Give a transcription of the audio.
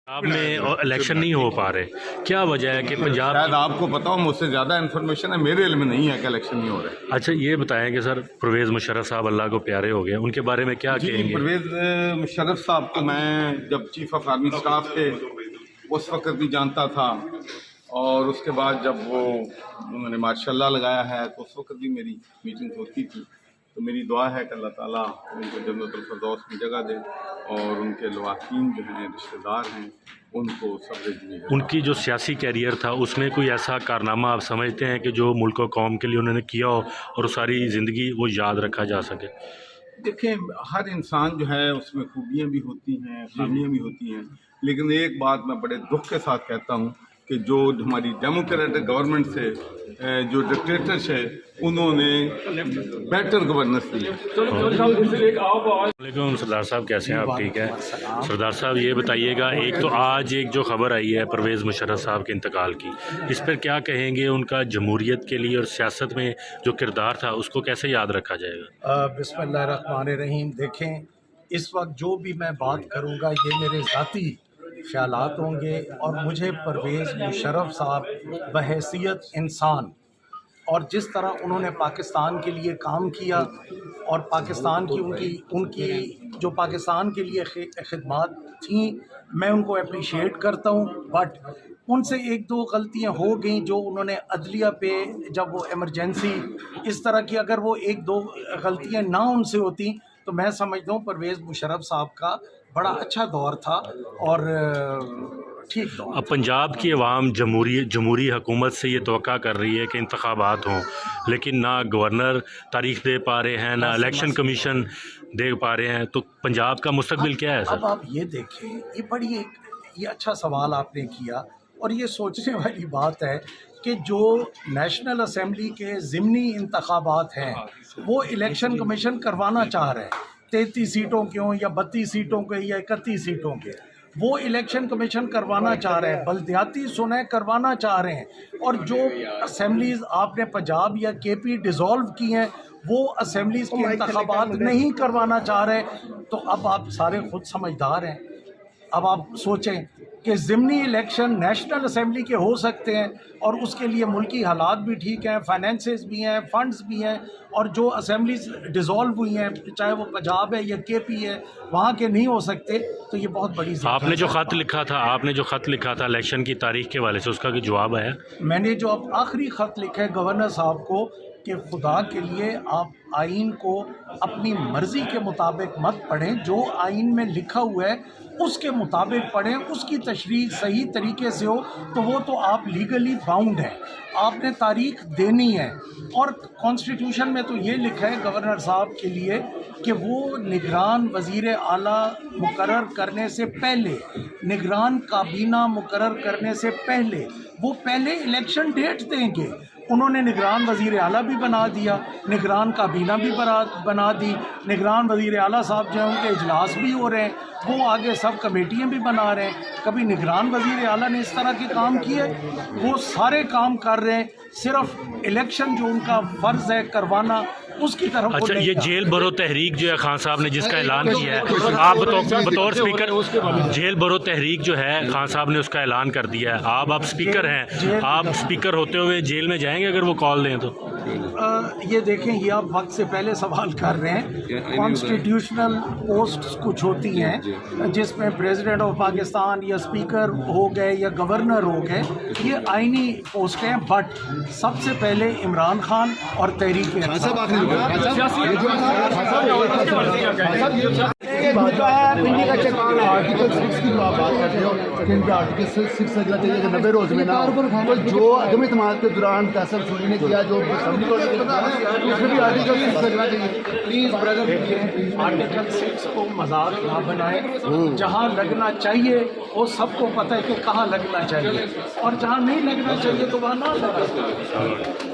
पंजाब में इलेक्शन नहीं हो पा रहे, क्या वजह है कि पंजाब? शायद आपको पता हो, मुझसे ज़्यादा इन्फॉर्मेशन है, मेरे इल्म में नहीं है कि इलेक्शन नहीं हो रहा है। अच्छा ये बताएं कि सर परवेज़ मुशर्रफ साहब अल्लाह को प्यारे हो गए, उनके बारे में क्या जी, कहेंगे? परवेज़ मुशर्रफ साहब को मैं जब चीफ ऑफ आर्मी स्टाफ थे उस वक्त भी जानता था, और उसके बाद जब वो उन्होंने मार्शल लगाया है तो उस वक्त भी मेरी मीटिंग होती थी। तो मेरी दुआ है कि अल्लाह ताला उनको जन्नतुल फिरदौस में जगह दे और उनके लवाकीन जो हैं, रिश्तेदार हैं, उनको सब्र जमील। उनकी जो सियासी कैरियर था उसमें कोई ऐसा कारनामा आप समझते हैं कि जो मुल्क और कौम के लिए उन्होंने किया हो और सारी ज़िंदगी वो याद रखा जा सके? देखें, हर इंसान जो है उसमें खूबियाँ भी होती हैं, खामियाँ भी होती हैं, लेकिन एक बात मैं बड़े दुख के साथ कहता हूँ कि जो हमारी डेमोक्रेटिक गवर्नमेंट से जो डिक्टेटर्स है उन्होंने बेटर गवर्नेंस दी। वालेकुम सरदार साहब, कैसे हैं आप? ठीक है सरदार साहब, ये बताइएगा, एक तो आज एक जो खबर आई है परवेज़ मुशर्रफ साहब के इंतकाल की, इस पर क्या कहेंगे? उनका जमहूरियत के लिए और सियासत में जो किरदार था उसको कैसे याद रखा जाएगा? बिस्मिल्लाहिर्रहमानिर्रहीम। देखें, इस वक्त जो भी मैं बात करूंगा ये मेरे ज़ाती ख्यालात होंगे, और मुझे परवेज़ मुशर्रफ साहब बहैसियत इंसान और जिस तरह उन्होंने पाकिस्तान के लिए काम किया और पाकिस्तान की उनकी जो पाकिस्तान के लिए खिदमात थी, मैं उनको अप्रिशिएट करता हूँ। बट उनसे एक दो गलतियाँ हो गई जो उन्होंने अदलिया पे, जब वो इमरजेंसी इस तरह की, अगर वो एक दो गलतियाँ ना उनसे होती तो मैं समझता हूँ परवेज़ मुशर्रफ साहब का बड़ा अच्छा दौर था और ठीक दौर। अब पंजाब की अवाम जमहूरी हुकूमत से ये तवक्का कर रही है कि इंतखाबात हों, लेकिन ना गवर्नर तारीख दे पा रहे हैं, ना इलेक्शन कमीशन दे पा रहे हैं, तो पंजाब का मुस्तकबिल क्या है सर? अब आप ये देखें, ये अच्छा सवाल आपने किया, और ये सोचने वाली बात है कि जो नेशनल असम्बली के ज़िमनी इंतखाबात हैं वो इलेक्शन कमीशन करवाना चाह रहे हैं, 33 सीटों के हों या 32 सीटों के या 31 सीटों के, वो इलेक्शन कमीशन करवाना चाह रहे हैं, बल्दियाती सुनह करवाना चाह रहे हैं, और जो असम्बलीज़ आपने पंजाब या केपी डिज़ोल्व की हैं वो असम्बलीज़ के इंतखाबात नहीं करवाना चाह रहे। तो अब आप सारे खुद समझदार हैं, अब आप सोचें कि ज़िमनी इलेक्शन नेशनल असम्बली के हो सकते हैं और उसके लिए मुल्की हालात भी ठीक हैं, फाइनेंसेस भी हैं, फंड्स भी हैं, और जो असम्बलीज डिज़ोल्व हुई हैं चाहे वो पंजाब है या केपी है वहाँ के नहीं हो सकते। तो ये बहुत बड़ी आपने जो ख़त लिखा था इलेक्शन की तारीख के वाले से, उसका भी जवाब आया? मैंने जो अब आखिरी ख़त लिखा है गवर्नर साहब को कि खुदा के लिए आप आइन को अपनी मर्ज़ी के मुताबिक मत पढ़ें, जो आइन में लिखा हुआ है उसके मुताबिक पढ़ें, उसकी तशरीह सही तरीके से हो तो वो तो आप लीगली बाउंड हैं, आपने तारीख देनी है। और कॉन्स्टिट्यूशन में तो ये लिखा है गवर्नर साहब के लिए कि वो निगरान वज़ीर आला मुकर्रर करने से पहले, निगरान काबीना मुकर्रर करने से पहले वो पहले इलेक्शन डेट देंगे। उन्होंने निगरान वज़ीर आला भी बना दिया, निगरान काबीना भी बना दी, निगरान वज़ीर आला साहब जो हैं उनके इजलास भी हो रहे हैं, वो आगे सब कमेटियाँ भी बना रहे हैं। कभी निगरान वज़ीर आला ने इस तरह के काम किए? वो सारे काम कर रहे हैं, सिर्फ इलेक्शन जो उनका फ़र्ज़ है करवाना उसकी तरफ। अच्छा, ये जेल भरो तहरीक जो है खान साहब ने जिसका ऐलान किया है, आप बतौर स्पीकर, जेल भरो तहरीक जो है खान साहब ने उसका ऐलान कर दिया है, आप स्पीकर हैं, आप स्पीकर होते हुए जेल में जाएंगे अगर वो कॉल दें तो? ये देखें, ये आप वक्त से पहले सवाल कर रहे हैं। कॉन्स्टिट्यूशनल पोस्ट कुछ होती हैं जिसमें प्रेसिडेंट ऑफ पाकिस्तान या स्पीकर हो गए या गवर्नर हो गए, ये आइनी पोस्ट हैं। बट सबसे पहले इमरान खान और तहरीक आर्टिकल 6 की आप बात करते हो कि इनके आर्टिकल 6 से लगना चाहिए कि 90 रोज़ में ना, तो जो अदम इत्मीनान के दौरान फैसल सुनी ने किया, जो असम्बली को उसमें भी आर्टिकल 6 लगना चाहिए। प्लीज़ ब्रदर, आर्टिकल 6 को मजाक ना बनाए, जहाँ लगना चाहिए वो सबको पता है कि कहाँ लगना चाहिए, और जहाँ नहीं लगना चाहिए तो वहाँ ना लगा।